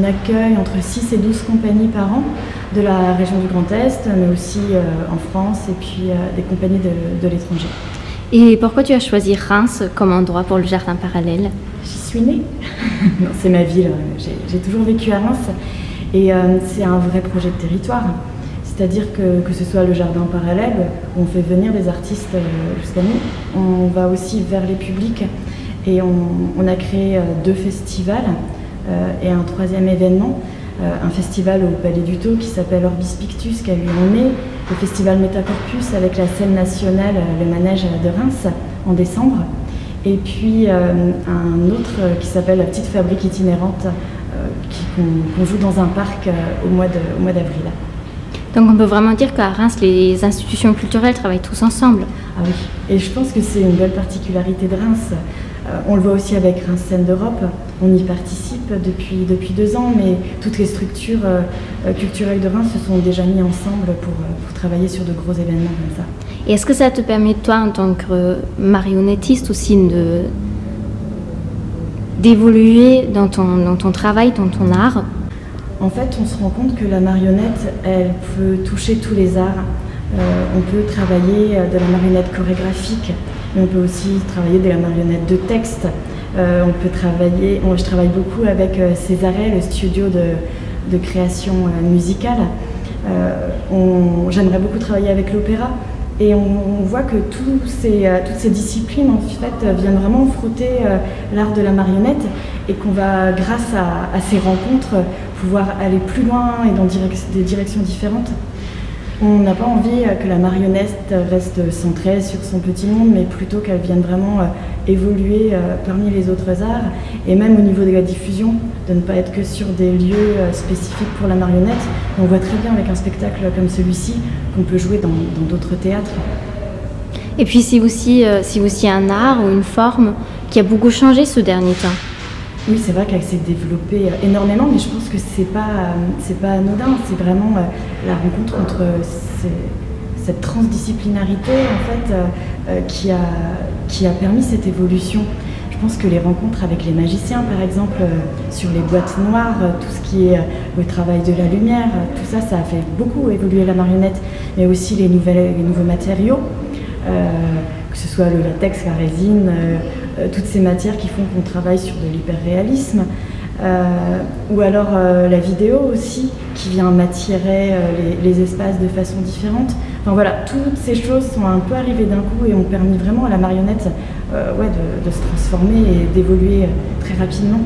accueille entre 6 et 12 compagnies par an de la région du Grand Est, mais aussi en France et puis des compagnies de l'étranger. Et pourquoi tu as choisi Reims comme endroit pour le jardin parallèle? J'y suis née. Non, c'est ma ville. J'ai toujours vécu à Reims et c'est un vrai projet de territoire. C'est-à-dire que ce soit le jardin parallèle, où on fait venir des artistes jusqu'à nous, on va aussi vers les publics et on a créé 2 festivals et un 3e événement, un festival au Palais du Tau qui s'appelle Orbis Pictus, qui a eu en mai, le festival Métacorpus avec la scène nationale, le manège de Reims en décembre, et puis un autre qui s'appelle la Petite Fabrique itinérante qu'on joue dans un parc au mois d'avril. Donc on peut vraiment dire qu'à Reims, les institutions culturelles travaillent tous ensemble. Ah oui, et je pense que c'est une belle particularité de Reims. On le voit aussi avec Reims Scènes d'Europe, on y participe depuis 2 ans, mais toutes les structures culturelles de Reims se sont déjà mis ensemble pour travailler sur de gros événements comme ça. Et est-ce que ça te permet, toi, en tant que marionnettiste aussi, d'évoluer dans ton travail, dans ton art? En fait, on se rend compte que la marionnette, elle peut toucher tous les arts. On peut travailler de la marionnette chorégraphique, mais on peut aussi travailler de la marionnette de texte. Je travaille beaucoup avec Césarée, le studio de création musicale. J'aimerais beaucoup travailler avec l'opéra. Et on voit que toutes ces disciplines en fait, viennent vraiment frotter l'art de la marionnette et qu'on va, grâce à ces rencontres, pouvoir aller plus loin et dans des directions différentes. On n'a pas envie que la marionnette reste centrée sur son petit monde, mais plutôt qu'elle vienne vraiment évoluer parmi les autres arts, et même au niveau de la diffusion, de ne pas être que sur des lieux spécifiques pour la marionnette. On voit très bien avec un spectacle comme celui-ci qu'on peut jouer dans d'autres théâtres. Et puis c'est aussi un art ou une forme qui a beaucoup changé ce dernier temps. Oui, c'est vrai qu'elle s'est développée énormément, mais je pense que c'est pas anodin. C'est vraiment la rencontre entre cette transdisciplinarité en fait, qui a permis cette évolution. Je pense que les rencontres avec les magiciens, par exemple, sur les boîtes noires, tout ce qui est le travail de la lumière, tout ça, ça a fait beaucoup évoluer la marionnette, mais aussi les nouveaux matériaux, que ce soit le latex, la résine, toutes ces matières qui font qu'on travaille sur de l'hyperréalisme, ou alors la vidéo aussi, qui vient matiérer les espaces de façon différente. Enfin voilà, toutes ces choses sont un peu arrivées d'un coup et ont permis vraiment à la marionnette de se transformer et d'évoluer très rapidement.